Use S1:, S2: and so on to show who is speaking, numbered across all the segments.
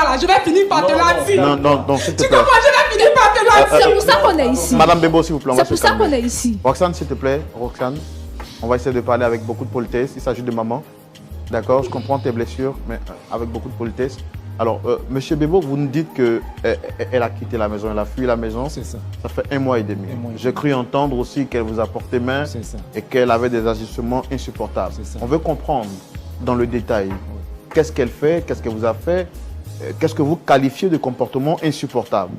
S1: là, je vais finir par te l'addire.
S2: Non, s'il te
S1: Tu
S2: plaît.
S1: comprends, je vais finir par te l'adire.
S3: C'est pour ça qu'on est ici.
S2: Madame Bebo, s'il vous plaît, on va
S3: C'est
S2: se
S3: pour ça qu'on
S2: calmer.
S3: est ici.
S2: Roxane, s'il te plaît, Roxane, on va essayer de parler avec beaucoup de politesse. Il s'agit de maman. D'accord, je comprends tes blessures, mais avec beaucoup de politesse. Alors, Monsieur Bebo, vous nous dites qu'elle a quitté la maison, elle a fui la maison.
S4: C'est ça.
S2: Ça fait 1 mois et demi. J'ai cru entendre aussi qu'elle vous a porté main et qu'elle avait des agissements insupportables. On veut comprendre dans le détail qu'est-ce qu'elle fait, qu'est-ce qu'elle vous a fait, qu'est-ce que vous qualifiez de comportement insupportable.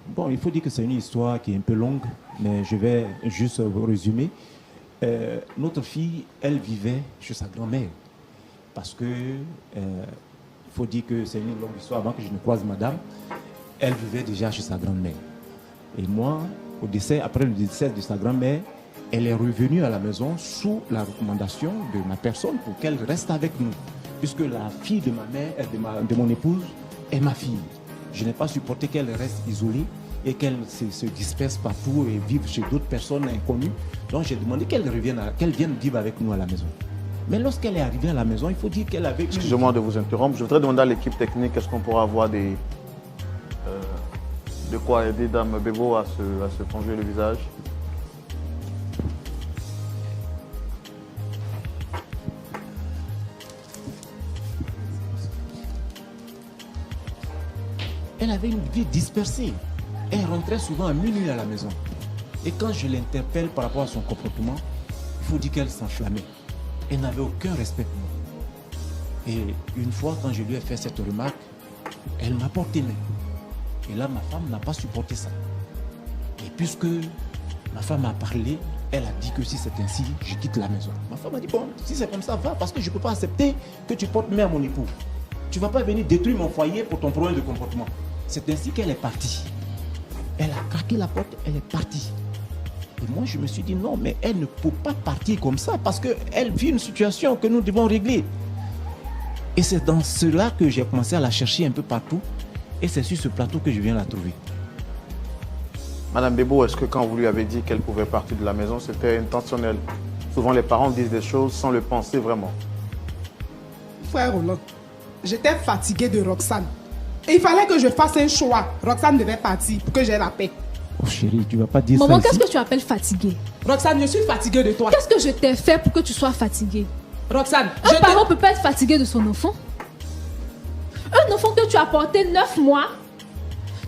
S4: Bon, il faut dire que c'est une histoire qui est un peu longue, mais je vais juste vous résumer. Notre fille, elle vivait chez sa grand-mère parce que il faut dire que c'est une longue histoire avant que je ne croise madame. Elle vivait déjà chez sa grand-mère. Et moi, après le décès de sa grand-mère, elle est revenue à la maison sous la recommandation de ma personne pour qu'elle reste avec nous. Puisque la fille de ma mère, de mon épouse, est ma fille. Je n'ai pas supporté qu'elle reste isolée et qu'elle se disperse partout et vive chez d'autres personnes inconnues. Donc j'ai demandé qu'elle vienne vivre avec nous à la maison. Mais lorsqu'elle est arrivée à la maison, il faut dire qu'elle avait...
S2: Excusez-moi de vous interrompre. Je voudrais demander à l'équipe technique, est-ce qu'on pourra avoir de quoi aider Dame Bebo à se plonger le visage?
S4: Elle avait une vie dispersée. Elle rentrait souvent à minuit à la maison. Et quand je l'interpelle par rapport à son comportement, il faut dire qu'elle s'enflammait. Elle n'avait aucun respect pour moi. Et une fois, quand je lui ai fait cette remarque, elle m'a porté main. Et là, ma femme n'a pas supporté ça. Et puisque ma femme a parlé, elle a dit que si c'est ainsi, je quitte la maison. Ma femme a dit, bon, si c'est comme ça, va, parce que je ne peux pas accepter que tu portes main à mon époux. Tu ne vas pas venir détruire mon foyer pour ton problème de comportement. C'est ainsi qu'elle est partie. Elle a craqué la porte, elle est partie. Et moi, je me suis dit, non, mais elle ne peut pas partir comme ça parce qu'elle vit une situation que nous devons régler. Et c'est dans cela que j'ai commencé à la chercher un peu partout. Et c'est sur ce plateau que je viens la trouver.
S2: Madame Bebo, est-ce que quand vous lui avez dit qu'elle pouvait partir de la maison, c'était intentionnel? Souvent, les parents disent des choses sans le penser vraiment.
S1: Frère Roland, j'étais fatiguée de Roxane. Et il fallait que je fasse un choix. Roxane devait partir pour que j'aie la paix.
S4: Oh chérie, tu vas pas dire
S3: Maman,
S4: ça
S3: qu'est-ce
S4: ici?
S3: que tu appelles fatiguée?
S1: Roxane, je suis fatiguée de toi.
S3: Qu'est-ce que je t'ai fait pour que tu sois fatiguée?
S1: Roxane,
S3: un parent ne peut pas être fatigué de son enfant. Un enfant que tu as porté 9 mois,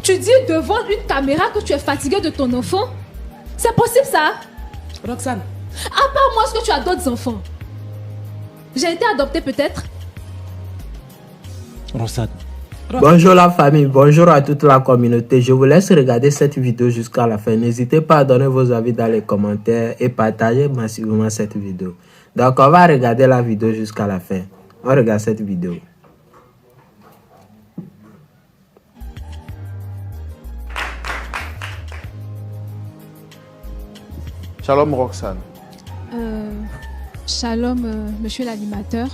S3: tu dis devant une caméra que tu es fatiguée de ton enfant. C'est possible ça?
S1: Roxane.
S3: À part moi, est-ce que tu as d'autres enfants? J'ai été adoptée peut-être?
S4: Roxane.
S5: Bonjour la famille, bonjour à toute la communauté. Je vous laisse regarder cette vidéo jusqu'à la fin. N'hésitez pas à donner vos avis dans les commentaires et partager massivement cette vidéo. Donc on va regarder la vidéo jusqu'à la fin. On regarde cette vidéo.
S2: Shalom Roxane.
S3: Shalom, monsieur l'animateur.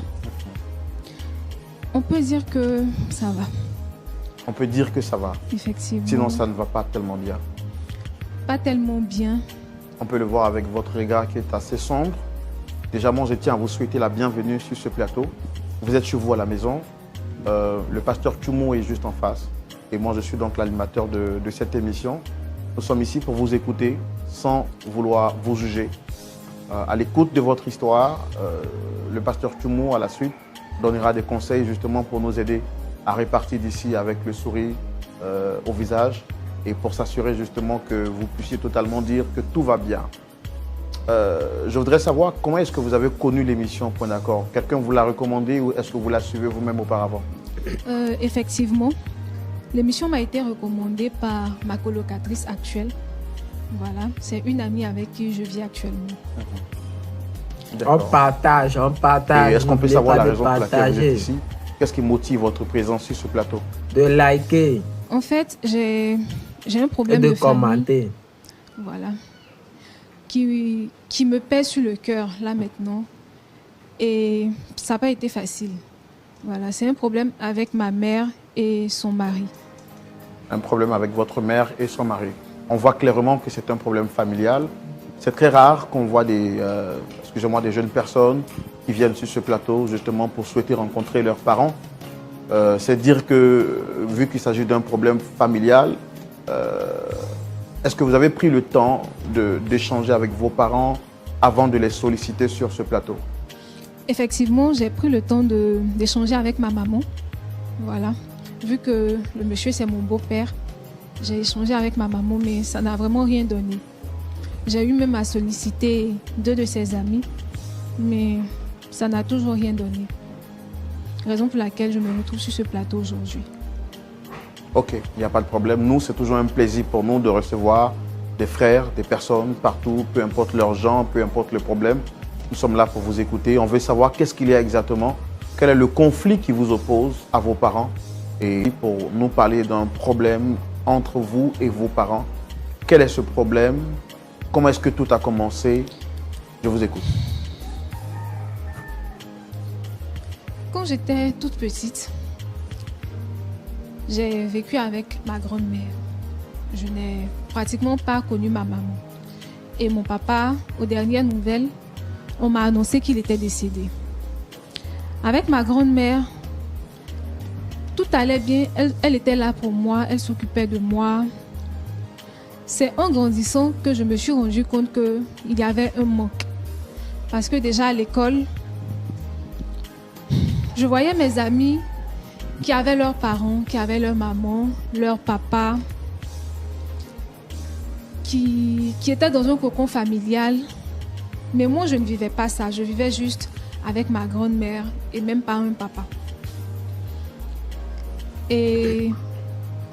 S3: On peut dire que ça va.
S2: On peut dire que ça va.
S3: Effectivement.
S2: Sinon, ça ne va pas tellement bien.
S3: Pas tellement bien.
S2: On peut le voir avec votre regard qui est assez sombre. Déjà, moi, je tiens à vous souhaiter la bienvenue sur ce plateau. Vous êtes chez vous à la maison. Le pasteur Tumo est juste en face. Et moi, je suis donc l'animateur de cette émission. Nous sommes ici pour vous écouter sans vouloir vous juger. À l'écoute de votre histoire, le pasteur Tumo, à la suite, donnera des conseils justement pour nous aider à repartir d'ici avec le sourire au visage et pour s'assurer justement que vous puissiez totalement dire que tout va bien. Je voudrais savoir comment est-ce que vous avez connu l'émission Point d'accord? Quelqu'un vous l'a recommandé ou est-ce que vous la suivez vous-même auparavant?
S3: Effectivement, l'émission m'a été recommandée par ma colocatrice actuelle. Voilà, c'est une amie avec qui je vis actuellement.
S5: On partage, on partage.
S2: Et est-ce qu'on peut savoir la raison pour laquelle vous êtes ici? Qu'est-ce qui motive votre présence sur ce plateau?
S5: De liker.
S3: En fait, j'ai un problème
S5: de
S3: de famille.
S5: commenter.
S3: Voilà. Qui me pèse sur le cœur, là, maintenant. Et ça n'a pas été facile. Voilà, c'est un problème avec ma mère et son mari.
S2: Un problème avec votre mère et son mari. On voit clairement que c'est un problème familial. C'est très rare qu'on voit des jeunes personnes qui viennent sur ce plateau justement pour souhaiter rencontrer leurs parents. C'est dire que, vu qu'il s'agit d'un problème familial, est-ce que vous avez pris le temps d'échanger avec vos parents avant de les solliciter sur ce plateau?
S3: Effectivement, j'ai pris le temps d'échanger avec ma maman. Voilà. Vu que le monsieur, c'est mon beau-père, j'ai échangé avec ma maman, mais ça n'a vraiment rien donné. J'ai eu même à solliciter 2 de ses amis, mais ça n'a toujours rien donné. Raison pour laquelle je me retrouve sur ce plateau aujourd'hui.
S2: Ok, il n'y a pas de problème. Nous, c'est toujours un plaisir pour nous de recevoir des frères, des personnes partout, peu importe leur genre, peu importe le problème. Nous sommes là pour vous écouter. On veut savoir qu'est-ce qu'il y a exactement, quel est le conflit qui vous oppose à vos parents. Et pour nous parler d'un problème entre vous et vos parents, quel est ce problème? Comment est-ce que tout a commencé? Je vous écoute.
S3: Quand j'étais toute petite, j'ai vécu avec ma grand-mère. Je n'ai pratiquement pas connu ma maman. Et mon papa, aux dernières nouvelles, on m'a annoncé qu'il était décédé. Avec ma grand-mère, tout allait bien. Elle était là pour moi, elle s'occupait de moi. C'est en grandissant que je me suis rendu compte qu'il y avait un manque. Parce que déjà à l'école, je voyais mes amis qui avaient leurs parents, qui avaient leur maman, leur papa, qui étaient dans un cocon familial. Mais moi, je ne vivais pas ça. Je vivais juste avec ma grand-mère et même pas un papa. Et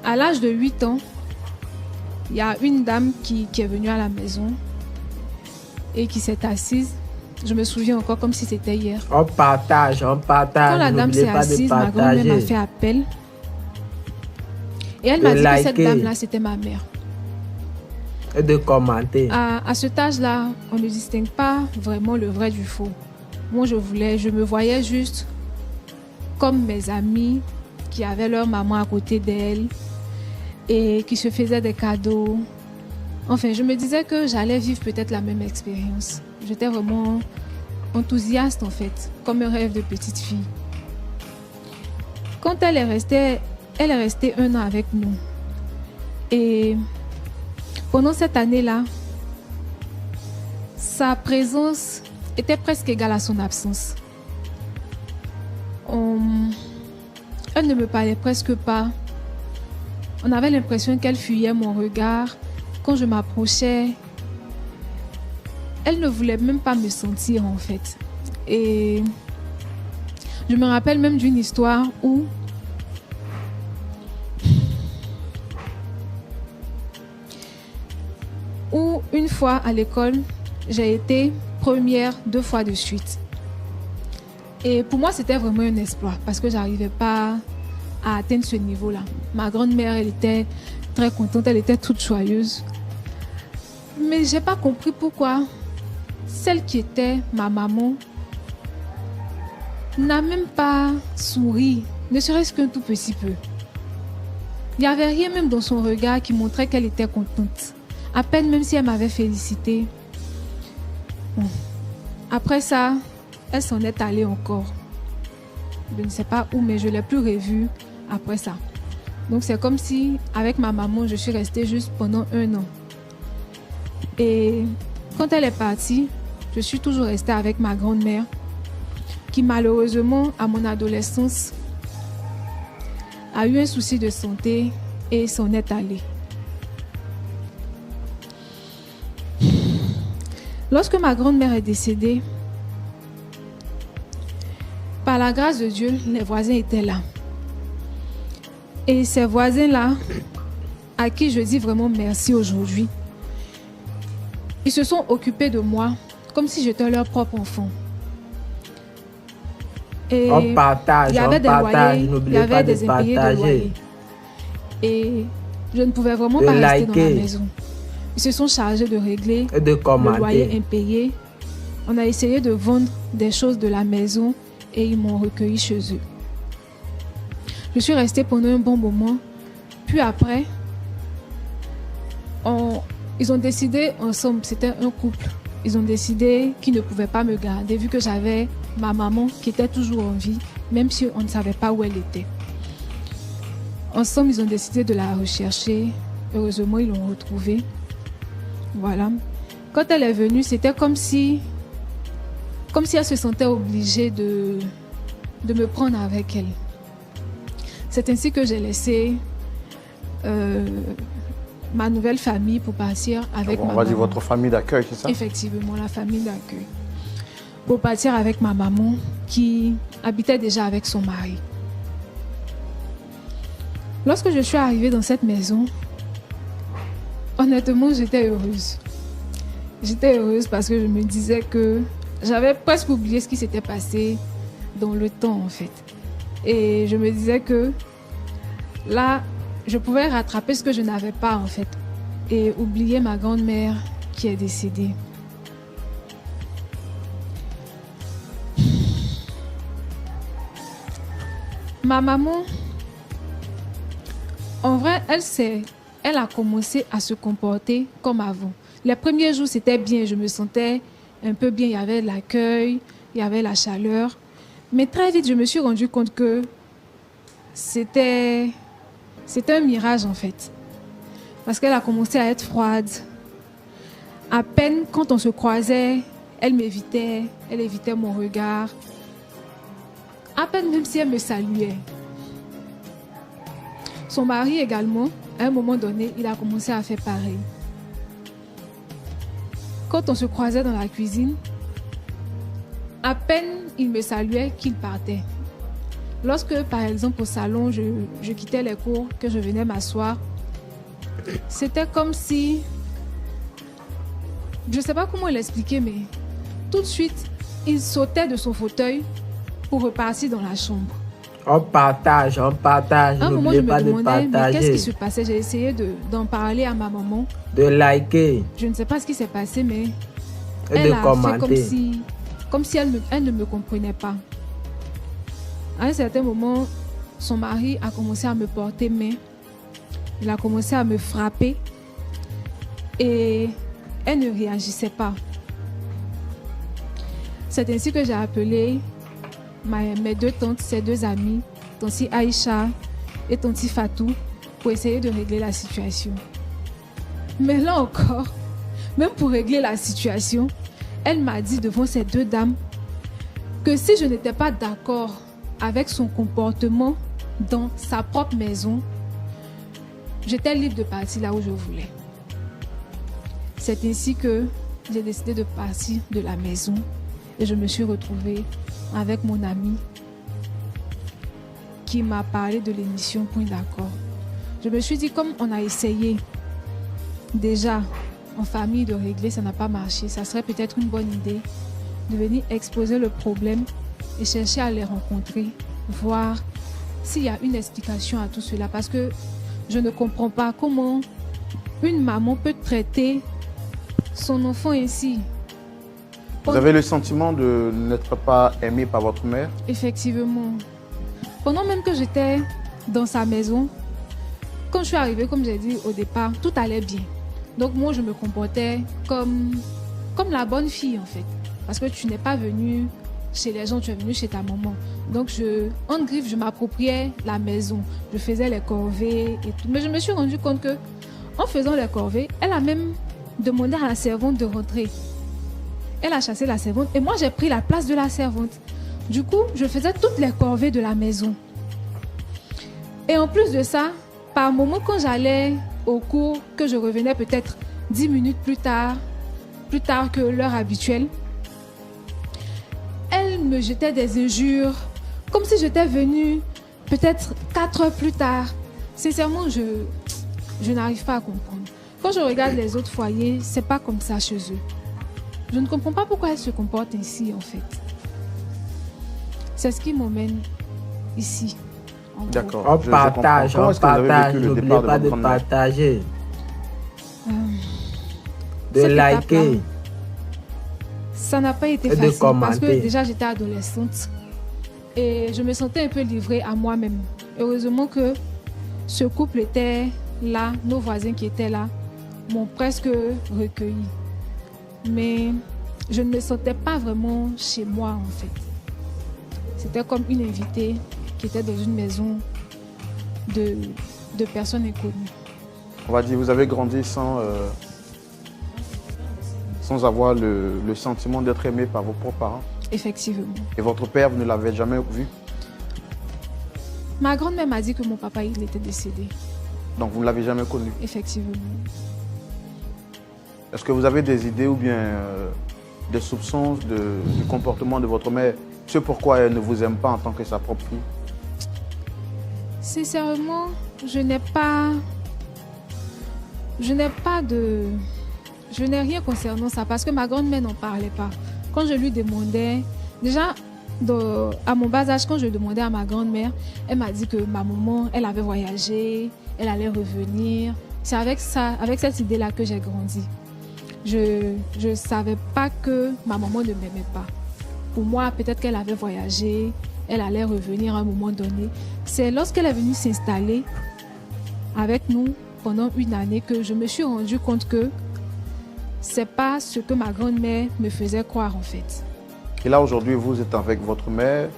S3: à l'âge de 8 ans, il y a une dame qui est venue à la maison et qui s'est assise. Je me souviens encore comme si c'était hier.
S5: On partage.
S3: Quand la dame s'est assise, ma grand-mère m'a fait appel. Et elle m'a dit que cette dame-là, c'était ma mère.
S5: Et de commenter.
S3: À cet âge-là, on ne distingue pas vraiment le vrai du faux. Moi, je me voyais juste comme mes amis qui avaient leur maman à côté d'elle et qui se faisaient des cadeaux. Enfin, je me disais que j'allais vivre peut-être la même expérience. J'étais vraiment enthousiaste en fait, comme un rêve de petite fille. Quand elle est restée 1 an avec nous. Et pendant cette année-là, sa présence était presque égale à son absence. Elle ne me parlait presque pas. On avait l'impression qu'elle fuyait mon regard. Quand je m'approchais, elle ne voulait même pas me sentir en fait. Et je me rappelle même d'une histoire où une fois à l'école, j'ai été première 2 fois de suite. Et pour moi, c'était vraiment un exploit parce que je n'arrivais pas à atteindre ce niveau-là. Ma grand-mère, elle était très contente, elle était toute joyeuse. Mais je n'ai pas compris pourquoi celle qui était ma maman n'a même pas souri, ne serait-ce qu'un tout petit peu. Il n'y avait rien même dans son regard qui montrait qu'elle était contente. À peine même si elle m'avait félicité. Bon. Après ça, elle s'en est allée encore. Je ne sais pas où, mais je ne l'ai plus revue après ça. Donc c'est comme si, avec ma maman, je suis restée juste pendant 1 an. Et quand elle est partie, je suis toujours restée avec ma grand-mère, qui malheureusement, à mon adolescence, a eu un souci de santé et s'en est allée. Lorsque ma grand-mère est décédée, par la grâce de Dieu, les voisins étaient là. Et ces voisins-là, à qui je dis vraiment merci aujourd'hui, ils se sont occupés de moi comme si j'étais leur propre enfant. Et
S5: on partage,
S3: il y avait
S5: on
S3: des
S5: partage.
S3: loyers,
S5: N'oubliez
S3: il y avait
S5: pas de
S3: des impayés de
S5: partager.
S3: loyers. Et je ne pouvais vraiment
S5: De
S3: pas rester dans la
S5: liker.
S3: maison. Ils se sont chargés de régler
S5: Et de
S3: le
S5: commenter.
S3: loyer impayé. On a essayé de vendre des choses de la maison et ils m'ont recueilli chez eux. Je suis restée pendant un bon moment. Puis après, ils ont décidé ensemble, c'était un couple, ils ont décidé qu'ils ne pouvaient pas me garder vu que j'avais ma maman qui était toujours en vie, même si on ne savait pas où elle était. Ensemble, ils ont décidé de la rechercher. Heureusement, ils l'ont retrouvée. Voilà. Quand elle est venue, c'était comme si elle se sentait obligée de me prendre avec elle. C'est ainsi que j'ai laissé ma nouvelle famille pour partir avec ma maman.
S2: On va dire votre famille d'accueil, c'est ça?
S3: Effectivement, la famille d'accueil. Pour partir avec ma maman qui habitait déjà avec son mari. Lorsque je suis arrivée dans cette maison, honnêtement, j'étais heureuse. J'étais heureuse parce que je me disais que j'avais presque oublié ce qui s'était passé dans le temps, en fait. Et je me disais que là, je pouvais rattraper ce que je n'avais pas, en fait. Et oublier ma grand-mère qui est décédée. Ma maman, en vrai, elle a commencé à se comporter comme avant. Les premiers jours, c'était bien. Je me sentais un peu bien. Il y avait l'accueil, il y avait la chaleur. Mais très vite, je me suis rendu compte que c'était un mirage, en fait. Parce qu'elle a commencé à être froide. À peine, quand on se croisait, elle m'évitait. Elle évitait mon regard. À peine même si elle me saluait. Son mari également, à un moment donné, il a commencé à faire pareil. Quand on se croisait dans la cuisine, à peine il me saluait qu'il partait. Lorsque, par exemple, au salon, je quittais les cours, que je venais m'asseoir, c'était comme si... Je ne sais pas comment l'expliquer, mais tout de suite, il sautait de son fauteuil pour repartir dans la chambre.
S5: On partage.
S3: À un moment, je
S5: N'oubliez pas
S3: me
S5: de
S3: demandais, mais qu'est-ce qui se
S5: partager,
S3: passait? J'ai essayé d'en parler à ma maman.
S5: de liker
S3: Je ne sais pas ce qui s'est passé, mais
S5: et
S3: elle
S5: de
S3: a fait
S5: commenter.
S3: comme si elle ne me comprenait pas. À un certain moment, son mari a commencé à me porter main. Il a commencé à me frapper. Et elle ne réagissait pas. C'est ainsi que j'ai appelé mes deux tantes, ses deux amies, tanti Aïcha et tanti Fatou, pour essayer de régler la situation. Mais là encore, même pour régler la situation, elle m'a dit devant ces deux dames que si je n'étais pas d'accord avec son comportement dans sa propre maison, j'étais libre de partir là où je voulais. C'est ainsi que j'ai décidé de partir de la maison et je me suis retrouvée avec mon ami qui m'a parlé de l'émission Point d'accord. Je me suis dit, comme on a essayé déjà en famille de régler, ça n'a pas marché, ça serait peut-être une bonne idée de venir exposer le problème et chercher à les rencontrer, voir s'il y a une explication à tout cela, parce que je ne comprends pas comment une maman peut traiter son enfant ainsi.
S2: Vous avez le sentiment de n'être pas aimé par votre mère?
S3: Effectivement. Pendant même que j'étais dans sa maison, quand je suis arrivée, comme j'ai dit au départ, tout allait bien. Donc moi, je me comportais comme la bonne fille, en fait. Parce que tu n'es pas venue chez les gens, tu es venue chez ta maman. Donc, en griffe, je m'appropriais la maison. Je faisais les corvées et tout. Mais je me suis rendu compte que, en faisant les corvées, elle a même demandé à la servante de rentrer. Elle a chassé la servante et moi, j'ai pris la place de la servante. Du coup, je faisais toutes les corvées de la maison. Et en plus de ça, par moment, quand j'allais au cours, que je revenais peut-être 10 minutes plus tard que l'heure habituelle, elle me jetait des injures, comme si j'étais venue peut-être 4 heures plus tard. Sincèrement, je n'arrive pas à comprendre. Quand je regarde les autres foyers, c'est pas comme ça chez eux. Je ne comprends pas pourquoi elle se comporte ainsi, en fait. C'est ce qui m'emmène ici.
S2: D'accord.
S5: On partage. N'oubliez pas de partager. De liker.
S3: Ça n'a pas été
S5: et de
S3: facile parce que
S5: commenter.
S3: déjà j'étais adolescente et je me sentais un peu livrée à moi-même. Heureusement que ce couple était là, nos voisins qui étaient là m'ont presque recueilli. Mais je ne me sentais pas vraiment chez moi, en fait. C'était comme une invitée qui était dans une maison de personnes inconnues.
S2: On va dire, vous avez grandi sans avoir le sentiment d'être aimé par vos propres parents.
S3: Effectivement.
S2: Et votre père, vous ne l'avez jamais vu?
S3: Ma grand-mère m'a dit que mon papa, il était décédé.
S2: Donc vous ne l'avez jamais connu?
S3: Effectivement.
S2: Est-ce que vous avez des idées ou bien des soupçons du comportement de votre mère? C'est pourquoi elle ne vous aime pas en tant que sa propre fille?
S3: Sincèrement, je n'ai rien concernant ça parce que ma grand-mère n'en parlait pas. Quand je lui demandais, déjà à mon bas âge, quand je demandais à ma grand-mère, elle m'a dit que ma maman, elle avait voyagé, elle allait revenir. C'est avec cette idée-là que j'ai grandi. Je ne savais pas que ma maman ne m'aimait pas. Pour moi, peut-être qu'elle avait voyagé, elle allait revenir à un moment donné. C'est lorsqu'elle est venue s'installer avec nous pendant une année que je me suis rendu compte que c'est pas ce que ma grand-mère me faisait croire en fait.
S2: Et là, aujourd'hui, vous êtes avec votre mère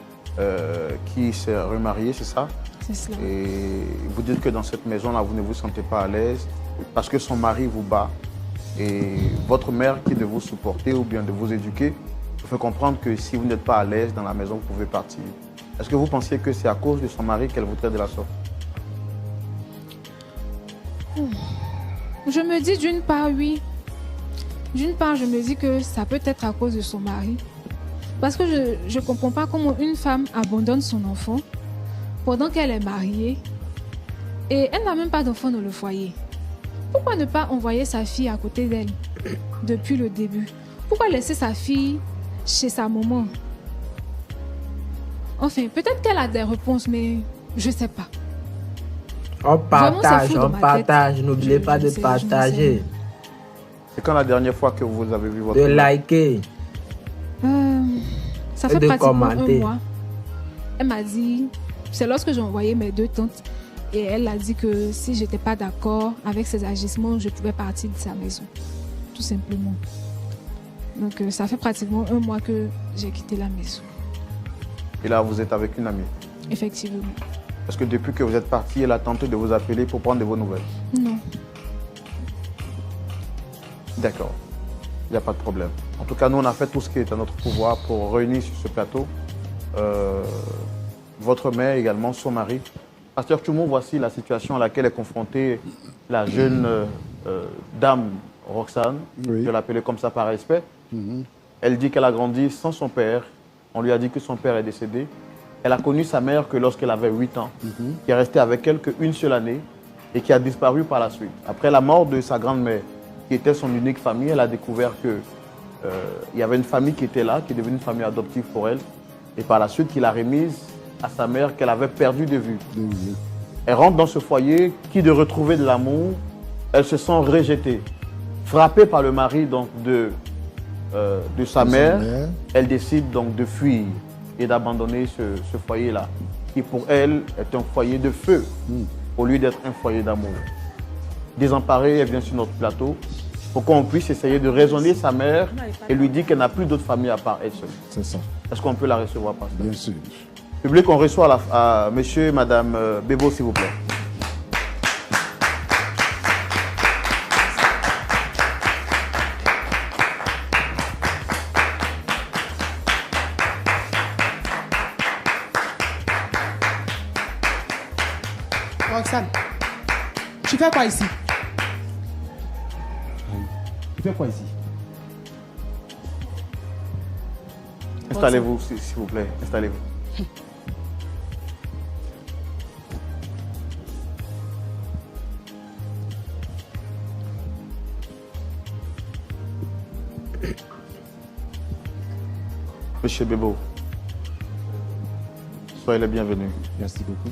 S2: qui s'est remariée, c'est ça?
S3: C'est cela.
S2: Et vous dites que dans cette maison-là, vous ne vous sentez pas à l'aise parce que son mari vous bat. Et votre mère qui de vous supporter ou bien de vous éduquer, vous fait comprendre que si vous n'êtes pas à l'aise dans la maison, vous pouvez partir. Est-ce que vous pensiez que c'est à cause de son mari qu'elle vous traite de la sorte?
S3: Je me dis d'une part oui. D'une part, je me dis que ça peut être à cause de son mari. Parce que je ne comprends pas comment une femme abandonne son enfant pendant qu'elle est mariée et elle n'a même pas d'enfant dans le foyer. Pourquoi ne pas envoyer sa fille à côté d'elle depuis le début? Pourquoi laisser sa fille chez sa maman? Enfin, peut-être qu'elle a des réponses, mais je ne sais pas.
S5: On partage,
S3: Vraiment,
S5: on partage. N'oubliez pas de partager.
S2: C'est quand la dernière fois que vous avez vu votre
S5: De
S2: mère?
S5: liker.
S3: Ça
S5: Et
S3: fait
S5: de
S3: pratiquement
S5: commenter.
S3: un mois. Elle m'a dit, c'est lorsque j'ai envoyé mes 2 tantes, et elle a dit que si je n'étais pas d'accord avec ses agissements, je pouvais partir de sa maison. Tout simplement. Donc ça fait pratiquement un mois que j'ai quitté la maison.
S2: Et là, vous êtes avec une amie.
S3: Effectivement.
S2: Est-ce que depuis que vous êtes parti, elle a tenté de vous appeler pour prendre de vos nouvelles?
S3: Non.
S2: D'accord. Il n'y a pas de problème. En tout cas, nous, on a fait tout ce qui est à notre pouvoir pour réunir sur ce plateau votre mère, également son mari. Pasteur Tchoumo, voici la situation à laquelle est confrontée la jeune dame Roxane.
S6: Oui.
S2: Je l'appelais comme ça par respect. Elle dit qu'elle a grandi sans son père. On lui a dit que son père est décédé. Elle a connu sa mère que lorsqu'elle avait 8 ans, qui est restée avec elle qu'une seule année et qui a disparu par la suite. Après la mort de sa grand-mère, qui était son unique famille, elle a découvert qu'il y avait une famille qui était là, qui est devenue une famille adoptive pour elle. Et par la suite, qu'il a remise à sa mère qu'elle avait perdue de vue. Elle rentre dans ce foyer, qui de retrouver de l'amour, elle se sent rejetée. Frappée par le mari donc, de sa mère, elle décide donc de fuir et d'abandonner ce foyer-là, qui pour elle est un foyer de feu, au lieu d'être un foyer d'amour. Désemparée, elle vient sur notre plateau pour qu'on puisse essayer de raisonner sa mère et lui dire qu'elle n'a plus d'autre famille à part elle seule.
S6: C'est ça,
S2: Est-ce qu'on peut la recevoir, pasteur?
S6: bien sûr.
S2: Public, on reçoit monsieur et madame Bebo, s'il vous plaît.
S1: Roxane, tu fais quoi ici?
S4: Tu fais quoi ici?
S2: Installez-vous, s'il vous plaît. Installez-vous. Monsieur Bebo, soyez le bienvenu.
S4: Merci beaucoup.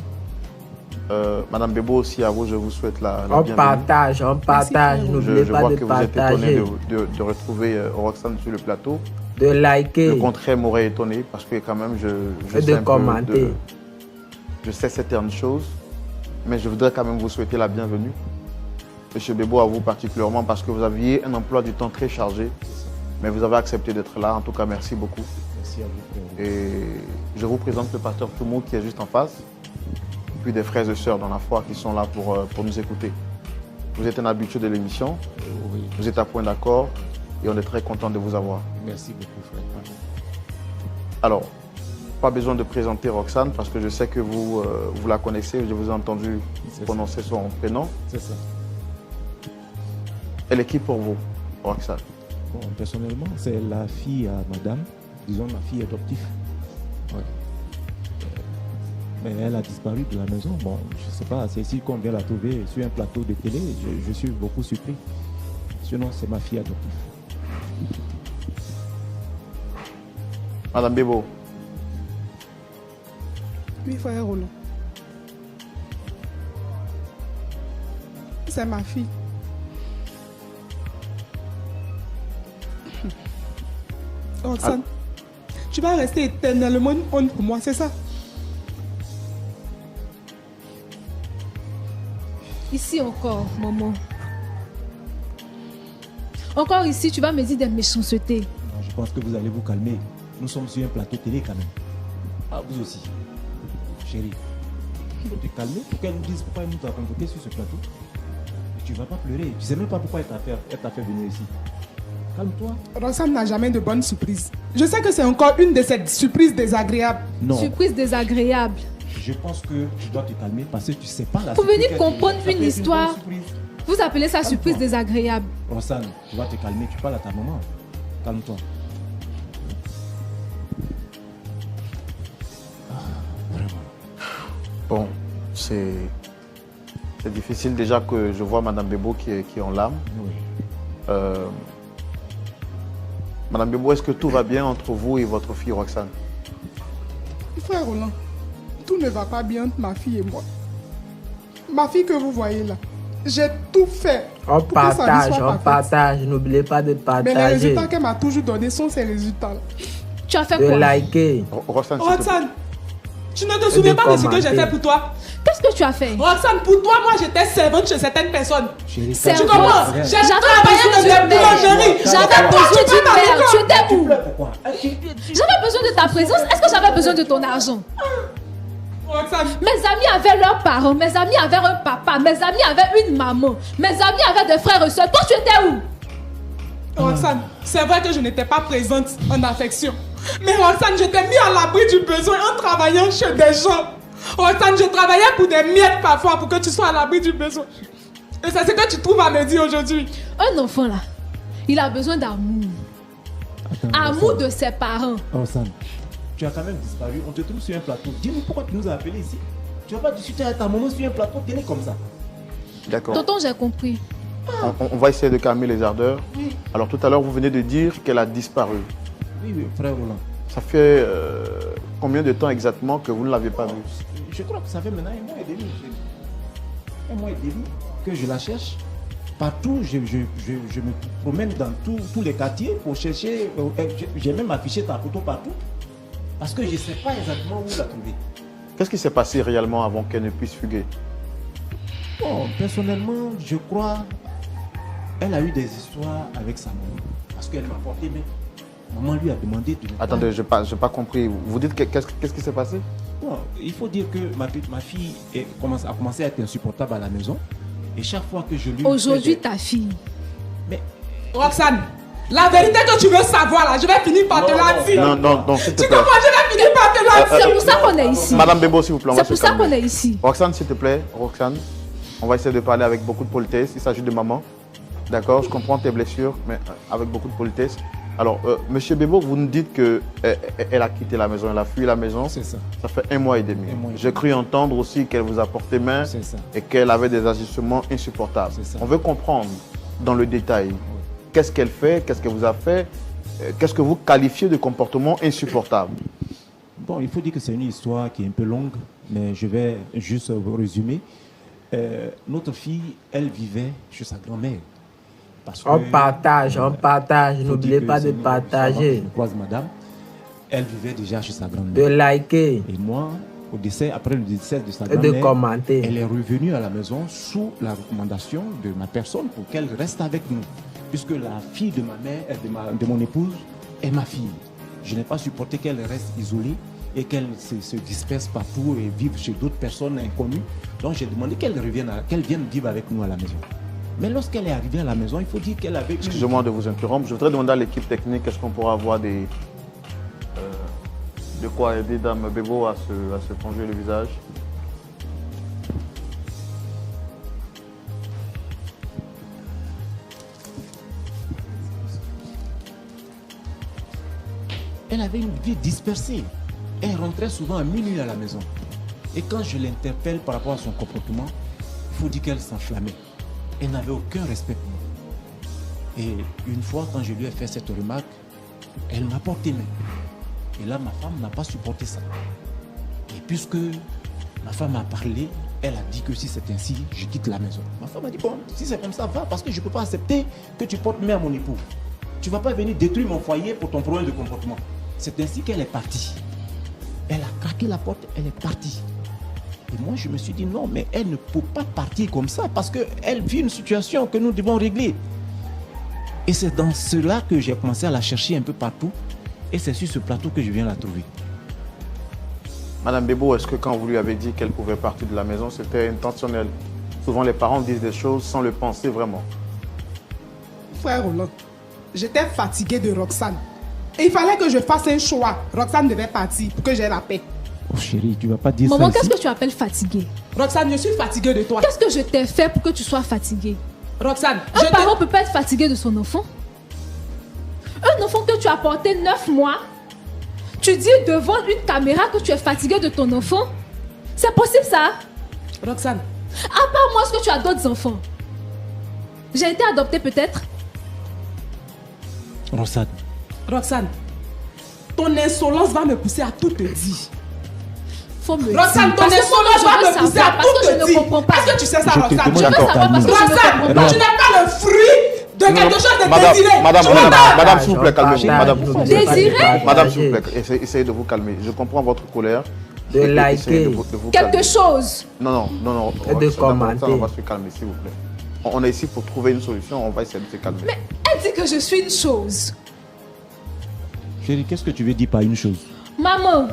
S2: Madame Bebo, aussi à vous, je vous souhaite la
S5: On
S2: bienvenue.
S5: partage, on partage. N'oubliez
S2: Je
S5: pas
S2: vois
S5: de
S2: que vous êtes étonné
S5: partager.
S2: de retrouver Roxane sur le plateau.
S5: De liker.
S2: Le contraire m'aurait étonné parce que quand même, je
S5: Et
S2: sais
S5: de
S2: un peu
S5: commenter.
S2: je sais certaines choses, mais je voudrais quand même vous souhaiter la bienvenue. Monsieur Bebo, à vous particulièrement parce que vous aviez un emploi du temps très chargé, mais vous avez accepté d'être là. En tout cas, merci beaucoup.
S4: Merci à vous, frère.
S2: Et je vous présente le pasteur Tchoumo qui est juste en face. puis des frères et sœurs dans la foi qui sont là pour nous écouter. Vous êtes un habitué de l'émission,
S4: Oui.
S2: vous êtes à point d'accord et on est très content de vous avoir.
S4: Merci beaucoup, frère.
S2: Alors, pas besoin de présenter Roxane parce que je sais que vous la connaissez, je vous ai entendu
S4: C'est
S2: prononcer son prénom.
S4: C'est ça.
S2: Elle est qui pour vous, Roxane?
S4: Bon, personnellement, c'est la fille à madame, disons ma fille adoptive. Ouais. Mais elle a disparu de la maison. Bon, je ne sais pas, c'est ici qu'on vient la trouver sur un plateau de télé. Je suis beaucoup surpris. Sinon, c'est ma fille adoptive.
S2: Madame Bebo,
S1: Oui, frère Roland. C'est ma fille. Roxane, tu vas rester éternellement une honte pour moi, c'est ça?
S3: Ici encore, maman. Encore ici, tu vas me dire des méchancetés.
S4: Non, je pense que vous allez vous calmer. Nous sommes sur un plateau télé quand même. Ah, vous aussi. Chérie, il faut te calmer pour qu'elle nous dise pourquoi elle nous a convoqué sur ce plateau. Et tu ne vas pas pleurer. Tu ne sais même pas pourquoi elle t'a fait venir ici. Calme-toi.
S1: Roxane n'a jamais de bonnes surprises. Je sais que c'est encore une de ces surprises désagréables.
S4: Non,
S3: Surprise désagréable.
S4: je pense que tu dois te calmer parce que tu ne sais pas la
S3: Pour
S4: surprise
S3: venir
S4: qu'elle
S3: comprendre
S4: fait. Ça
S3: une
S4: peut être
S3: histoire.
S4: bonne surprise.
S3: Vous appelez ça surprise désagréable.
S4: Roxane, tu vas te calmer. Tu parles à ta maman. Calme-toi.
S2: bon, c'est difficile déjà que je vois Madame Bebo qui est en larmes.
S4: Oui.
S2: Madame Bebo, est-ce que tout va bien entre vous et votre fille Roxane?
S1: Frère Roland, tout ne va pas bien entre ma fille et moi. Ma fille que vous voyez là, j'ai tout fait.
S5: On
S1: pour que ça lui
S5: partage,
S1: soit
S5: on
S1: parfaite.
S5: partage. N'oubliez pas de
S1: Mais les
S5: partager,
S1: résultats qu'elle m'a toujours donnés sont ces résultats-là.
S3: Tu as fait
S5: de
S3: quoi?
S5: liker.
S2: Roxane, s'il te plaît.
S1: Roxane, tu ne te souviens
S5: de
S1: pas de ce que j'ai
S5: commenter.
S1: fait pour toi?
S3: Qu'est-ce que tu as fait?
S1: Roxane, pour toi, moi j'étais servante chez certaines personnes.
S4: Chérie,
S3: C'est
S1: Tu
S3: vrai.
S1: comprends?
S4: Regarde.
S1: J'ai
S3: J'avais
S1: travaillé
S3: besoin
S1: dans des
S3: d'une mère.
S1: boulangeries.
S3: J'avais besoin d'une mère. Tu étais où?
S4: Pourquoi?
S3: J'avais besoin de ta présence. Est-ce que j'avais besoin de ton argent?
S1: Roxane,
S3: Mes amis avaient leurs parents, mes amis avaient un papa, mes amis avaient une maman, mes amis avaient des frères et soeurs. Toi, tu étais où?
S1: Roxane, c'est vrai que je n'étais pas présente en affection. Mais Roxane, je t'ai mis à l'abri du besoin en travaillant chez des gens. Roxane, je travaillais pour des miettes parfois pour que tu sois à l'abri du besoin. Et c'est ce que tu trouves à me dire aujourd'hui.
S3: Un enfant là, il a besoin d'amour. Amour de ses parents.
S4: Roxane, tu as quand même disparu. On te trouve sur un plateau. Dis-nous pourquoi tu nous as appelés ici. Tu vas pas discuter avec ta maman sur un plateau télé comme ça.
S2: D'accord.
S3: Tonton, j'ai compris.
S2: On va essayer de calmer les ardeurs. Alors tout à l'heure, vous venez de dire qu'elle a disparu.
S4: Oui, oui, frère Roland.
S2: Ça fait combien de temps exactement que vous ne l'avez pas vue?
S4: Je crois que ça fait maintenant un mois et demi. Un mois et demi que je la cherche. Partout, je me promène dans tous les quartiers pour chercher. J'ai même affiché ta photo partout. Parce que je ne sais pas exactement où la trouver.
S2: Qu'est-ce qui s'est passé réellement avant qu'elle ne puisse fuguer?
S4: Bon, personnellement, je crois elle a eu des histoires avec sa maman. Parce qu'elle m'a porté, mais maman lui a demandé de...
S2: Attendez, je n'ai pas compris. Vous dites qu'est-ce qui s'est passé?
S4: Bon, il faut dire que ma fille a commencé à être insupportable à la maison. Et chaque fois que je lui...
S3: Aujourd'hui, ta fille.
S4: Mais...
S1: Roxane, la vérité que tu veux savoir là, je vais finir par te la dire.
S2: Non, s'il te
S1: Tu
S2: plaît.
S1: comprends, je vais finir par te la dire.
S3: C'est pour ça qu'on est ici.
S2: Madame Bebo, s'il vous plaît. on va
S3: C'est pour
S2: se
S3: ça
S2: calmer.
S3: qu'on est ici.
S2: Roxane, s'il te plaît. Roxane, on va essayer de parler avec beaucoup de politesse. Il s'agit de maman. D'accord, je comprends tes blessures, mais avec beaucoup de politesse. Alors, Monsieur Bebo, vous nous dites qu'elle a quitté la maison, elle a fui la maison.
S4: C'est ça.
S2: Ça fait un mois et demi.
S4: Un mois et
S2: J'ai
S4: demi.
S2: cru entendre aussi qu'elle vous a porté main
S4: C'est ça.
S2: et qu'elle avait des agissements insupportables.
S4: C'est ça.
S2: On veut comprendre dans le détail qu'est-ce qu'elle fait, qu'est-ce qu'elle vous a fait, qu'est-ce que vous qualifiez de comportement insupportable.
S4: Bon, il faut dire que c'est une histoire qui est un peu longue, mais je vais juste vous résumer. Notre fille, elle vivait chez sa grand-mère. Parce
S5: On
S4: que-
S5: partage,
S4: Il faut
S5: n'oubliez
S4: dire que
S5: pas
S4: c'est
S5: de
S4: une-
S5: partager,
S4: Je croise madame. Elle vivait déjà chez sa
S5: de
S4: grand-mère.
S5: liker
S4: Et moi, après le décès de sa
S5: et de
S4: grand-mère,
S5: commenter.
S4: elle est revenue à la maison sous la recommandation de ma personne pour qu'elle reste avec nous. Puisque la fille de ma mère, de mon épouse, est ma fille. Je n'ai pas supporté qu'elle reste isolée et qu'elle se disperse partout et vive chez d'autres personnes inconnues. Donc j'ai demandé qu'elle vienne vivre avec nous à la maison. Mais lorsqu'elle est arrivée à la maison, il faut dire qu'elle avait...
S2: Excusez-moi de vous interrompre. Je voudrais demander à l'équipe technique, est-ce qu'on pourra avoir de quoi aider Dame Bebo à se plonger le visage?
S4: Elle avait une vie dispersée. Elle rentrait souvent à minuit à la maison. Et quand je l'interpelle par rapport à son comportement, il faut dire qu'elle s'enflammait. Elle n'avait aucun respect pour moi. Et une fois, quand je lui ai fait cette remarque, elle m'a porté main. Et là, ma femme n'a pas supporté ça. Et puisque ma femme a parlé, elle a dit que si c'est ainsi, je quitte la maison. Ma femme a dit, bon, si c'est comme ça, va, parce que je ne peux pas accepter que tu portes main à mon époux. Tu ne vas pas venir détruire mon foyer pour ton problème de comportement. C'est ainsi qu'elle est partie. Elle a craqué la porte, elle est partie. Et moi, je me suis dit, non, mais elle ne peut pas partir comme ça parce qu'elle vit une situation que nous devons régler. Et c'est dans cela que j'ai commencé à la chercher un peu partout. Et c'est sur ce plateau que je viens la trouver.
S2: Madame Bebo, est-ce que quand vous lui avez dit qu'elle pouvait partir de la maison, c'était intentionnel? Souvent, les parents disent des choses sans le penser vraiment.
S1: Frère Roland, j'étais fatiguée de Roxane. Et il fallait que je fasse un choix. Roxane devait partir pour que j'aie la paix.
S4: Oh chérie, tu vas pas dire
S3: Maman,
S4: ça
S3: qu'est-ce
S4: ici?
S3: que tu appelles fatiguée?
S1: Roxane, je suis fatiguée de toi.
S3: Qu'est-ce que je t'ai fait pour que tu sois fatiguée?
S1: Roxane,
S3: Un parent peut pas être fatigué de son enfant. Un enfant que tu as porté 9 mois, tu dis devant une caméra que tu es fatigué de ton enfant. C'est possible ça?
S1: Roxane.
S3: À part moi, est-ce que tu as d'autres enfants? J'ai été adoptée peut-être?
S1: Roxane, ton insolence va me pousser à tout te dire.
S3: Faut me
S1: Roxane,
S3: dire.
S1: ton
S3: Parce que moi,
S1: insolence
S3: je
S1: va
S3: veux
S1: me pousser
S3: savoir,
S1: à
S3: parce
S1: tout
S3: que je
S1: te
S3: ne
S1: dire.
S3: comprends pas.
S1: Est-ce que tu sais ça,
S4: Je te
S1: Roxane?
S4: demande
S3: Je veux
S4: d'accord,
S3: savoir parce que je ne
S1: Roxane,
S3: comprends pas.
S1: tu n'es pas le fruit de quelque chose de désiré.
S2: Madame, s'il vous plaît, calmez-vous. Madame,
S3: Désiré?
S2: Madame, s'il vous plaît, essayez de vous calmer. Je comprends votre colère.
S5: De
S2: Essayez
S5: liker.
S2: vous
S3: Quelque
S2: calmer.
S3: chose.
S2: Non.
S5: Et de commenter.
S2: On va se calmer, s'il vous plaît. On est ici pour trouver une solution. On va essayer de se calmer.
S3: Mais elle dit que je suis une chose.
S4: Chérie, qu'est-ce que tu veux dire par une chose?
S3: Maman,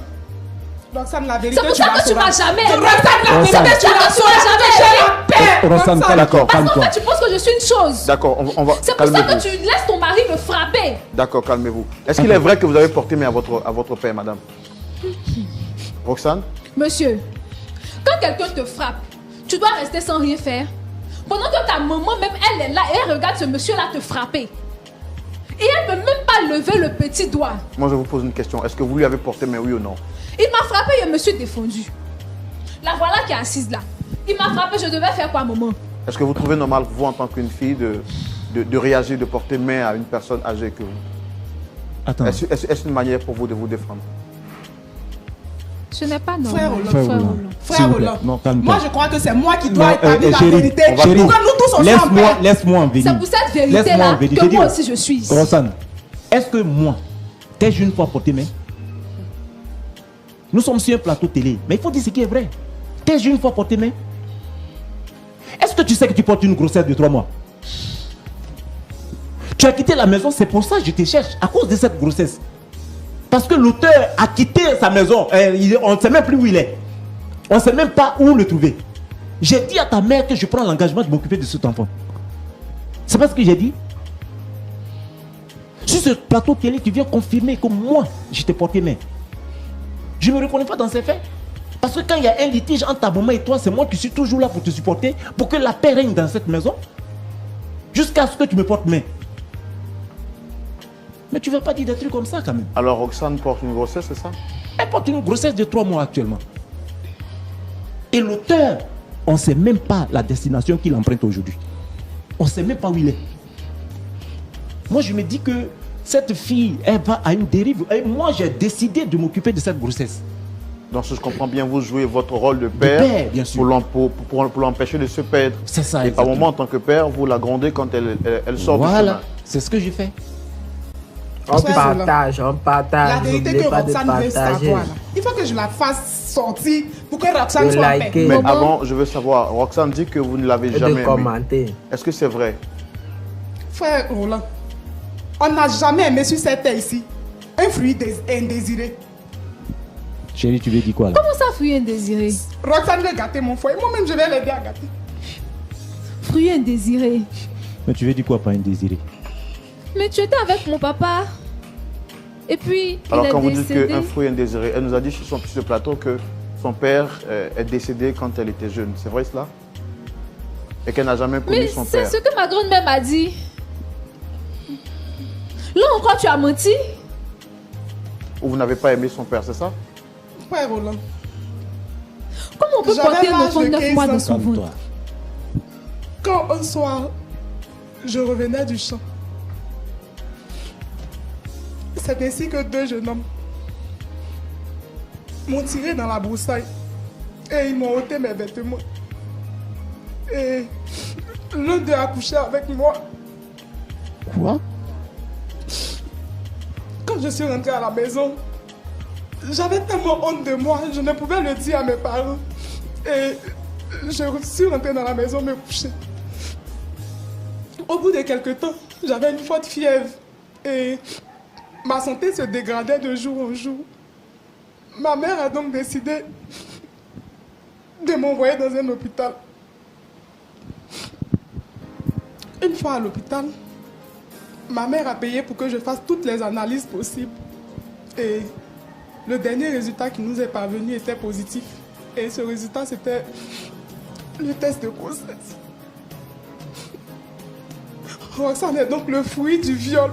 S1: Roxane, la vérité,
S3: c'est pour ça que tu m'as jamais aimé.
S1: Roxane, la
S4: Roxane.
S1: vérité, tu l'as jamais aimé.
S4: Roxane, d'accord,
S3: Parce qu'en
S4: calme-toi.
S3: fait, tu penses que je suis une chose.
S2: D'accord, on va.
S3: C'est pour ça que
S2: Calmez-vous.
S3: tu laisses ton mari me frapper.
S2: D'accord, calmez-vous. Est-ce qu'il est vrai que vous avez porté main à votre père, madame? Roxane?
S3: Monsieur, quand quelqu'un te frappe, tu dois rester sans rien faire. Pendant que ta maman, même elle est là et elle regarde ce monsieur-là te frapper. Et elle ne peut même pas lever le petit doigt.
S2: Moi, je vous pose une question. Est-ce que vous lui avez porté main, oui ou non?
S3: Il m'a frappé et je me suis défendue. La voilà qui est assise là. Il m'a frappé, je devais faire quoi, maman?
S2: Est-ce que vous trouvez normal, vous, en tant qu'une fille, de réagir, de porter main à une personne âgée que vous?
S4: Attends.
S2: Est-ce une manière pour vous de vous défendre?
S3: Ce n'est pas
S1: Frère
S3: normal.
S1: Roland.
S4: S'il
S1: Frère
S4: vous plaît.
S1: Roland,
S4: Non, calme-toi.
S1: moi je crois que c'est moi qui
S4: Non,
S1: dois établir la
S4: chérie,
S1: vérité.
S4: chérie,
S1: Pour que nous tous on soit en paix.
S4: laisse-moi en venir.
S3: C'est pour cette
S4: Laisse-moi
S3: vérité-là
S4: en venir.
S3: que
S4: Je
S3: moi
S4: dis-
S3: aussi je suis ici.
S4: Roxane, est-ce que moi, t'ai-je une fois porté main? Nous sommes sur un plateau télé, mais il faut dire ce qui est vrai. T'ai-je une fois porté main? Est-ce que tu sais que tu portes une grossesse de 3 mois? Tu as quitté la maison, c'est pour ça que je te cherche, à cause de cette grossesse. Parce que l'auteur a quitté sa maison, on ne sait même plus où il est. On ne sait même pas où le trouver. J'ai dit à ta mère que je prends l'engagement de m'occuper de cet enfant. C'est pas ce que j'ai dit? Sur ce plateau télé, tu viens confirmer que moi, je t'ai porté main. Je ne me reconnais pas dans ces faits. Parce que quand il y a un litige entre ta maman et toi, c'est moi qui suis toujours là pour te supporter, pour que la paix règne dans cette maison, jusqu'à ce que tu me portes main. Mais tu ne vas pas dire des trucs comme ça quand même.
S2: Alors, Roxane porte une grossesse, c'est ça?
S4: Elle porte une grossesse de 3 mois actuellement. Et l'auteur, on ne sait même pas la destination qu'il emprunte aujourd'hui. On ne sait même pas où il est. Moi, je me dis que cette fille, elle va à une dérive. Et moi, j'ai décidé de m'occuper de cette grossesse.
S2: Donc, si je comprends bien, vous jouez votre rôle de père,
S4: bien sûr.
S2: pour l'empêcher de se perdre.
S4: C'est ça,
S2: Et par
S4: exactement.
S2: moment, en tant que père, vous la grondez quand elle sort du chemin.
S4: Voilà, c'est ce que j'ai fait.
S5: On
S1: Frère
S5: partage.
S1: La vérité
S5: N'oubliez
S1: que
S5: pas de
S1: Roxane veut
S5: partager.
S1: savoir, là, il faut que je la fasse sortir pour que Roxane
S5: De
S1: soit en
S5: liker.
S1: paix.
S2: Mais
S3: Maman.
S2: avant, je veux savoir, Roxane dit que vous ne l'avez
S5: Et
S2: jamais
S5: de
S2: aimé.
S5: commenter.
S2: Est-ce que c'est vrai?
S1: Frère Roland, on n'a jamais aimé sur cette terre ici un fruit indésiré.
S4: Chérie, tu veux dire quoi là?
S3: Comment ça, fruit indésiré?
S1: Roxane veut gâter mon foyer. Moi-même, je vais l'aider à gâter.
S3: Fruit indésiré.
S4: Mais tu veux dire quoi par indésiré?
S3: Mais tu étais avec mon papa. Et puis,
S2: Alors,
S3: il est
S2: quand vous dites
S3: décédé.
S2: qu'un fruit indésiré, elle nous a dit sur ce plateau que son père est décédé quand elle était jeune. C'est vrai cela? Et qu'elle n'a jamais connu
S3: Mais
S2: son
S3: c'est
S2: père.
S3: ce que ma grand-mère m'a dit. Là encore, tu as menti.
S2: Ou vous n'avez pas aimé son père, c'est ça?
S1: Ouais, Roland.
S3: Comment on peut
S1: J'avais
S3: porter un
S1: l'âge
S3: enfant
S1: de
S3: 9 mois dans son ventre?
S4: Calme-toi.
S1: Quand un soir, je revenais du champ, c'est ainsi que 2 jeunes hommes m'ont tiré dans la broussaille et ils m'ont ôté mes vêtements. Et l'un d'eux a couché avec moi.
S4: Quoi?
S1: Quand je suis rentrée à la maison, j'avais tellement honte de moi, je ne pouvais le dire à mes parents. Et je suis rentrée dans la maison me coucher. Au bout de quelques temps, j'avais une forte fièvre et ma santé se dégradait de jour en jour. Ma mère a donc décidé de m'envoyer dans un hôpital. Une fois à l'hôpital, ma mère a payé pour que je fasse toutes les analyses possibles. Et le dernier résultat qui nous est parvenu était positif. Et ce résultat, c'était le test de grossesse. Roxane est donc le fruit du viol.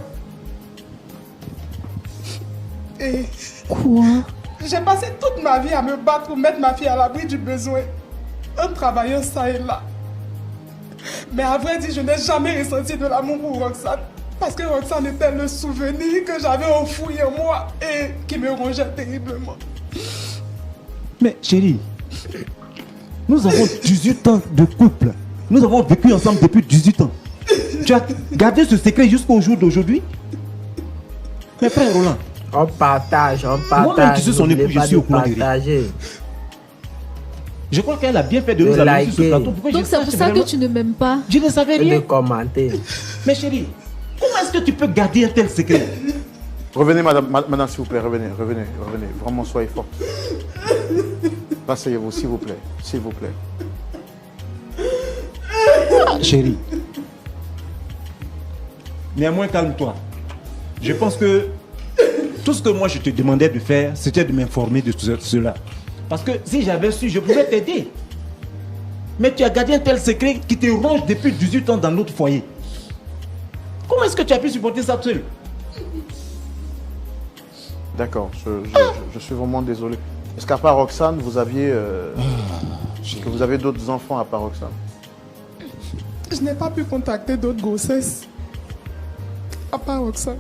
S1: Et
S3: Quoi?
S1: j'ai passé toute ma vie à me battre pour mettre ma fille à l'abri du besoin, en travaillant ça et là. Mais à vrai dire, je n'ai jamais ressenti de l'amour pour Roxane. Parce que Roxane était le souvenir que j'avais enfoui en moi et qui me rongeait terriblement.
S4: Mais chérie, nous avons 18 ans de couple. Nous avons vécu ensemble depuis 18 ans. Tu as gardé ce secret jusqu'au jour d'aujourd'hui? Mais frère Roland,
S5: On partage, on partage.
S4: Moi-même qui suis son
S5: N'oubliez
S4: époux, je
S5: pas
S4: suis
S5: de
S4: au courant de rien.
S5: partager.
S4: je crois qu'elle a bien fait de nous
S5: De
S4: amener sur ce
S5: liker.
S4: plateau. Pourquoi
S3: Donc
S4: je
S3: c'est
S4: sache
S3: pour ça
S4: vraiment-
S3: que tu ne m'aimes pas.
S4: Je ne savais
S5: Et de
S4: rien.
S5: commenter.
S4: Mais chérie, comment est-ce que tu peux garder un tel secret?
S2: Revenez, madame, s'il vous plaît, revenez. Vraiment, soyez forte. Asseyez-vous, s'il vous plaît. S'il vous plaît.
S4: Chérie, néanmoins calme-toi. Je pense que tout ce que moi je te demandais de faire, c'était de m'informer de tout cela. Parce que si j'avais su, je pouvais t'aider. Mais tu as gardé un tel secret qui te ronge depuis 18 ans dans notre foyer. Comment est-ce que tu as pu supporter ça seul?
S2: D'accord, je suis vraiment désolé. Est-ce qu'à part Roxane, vous aviez... que vous avez d'autres enfants à part Roxane?
S1: Je n'ai pas pu contacter d'autres grossesses. À part Roxane.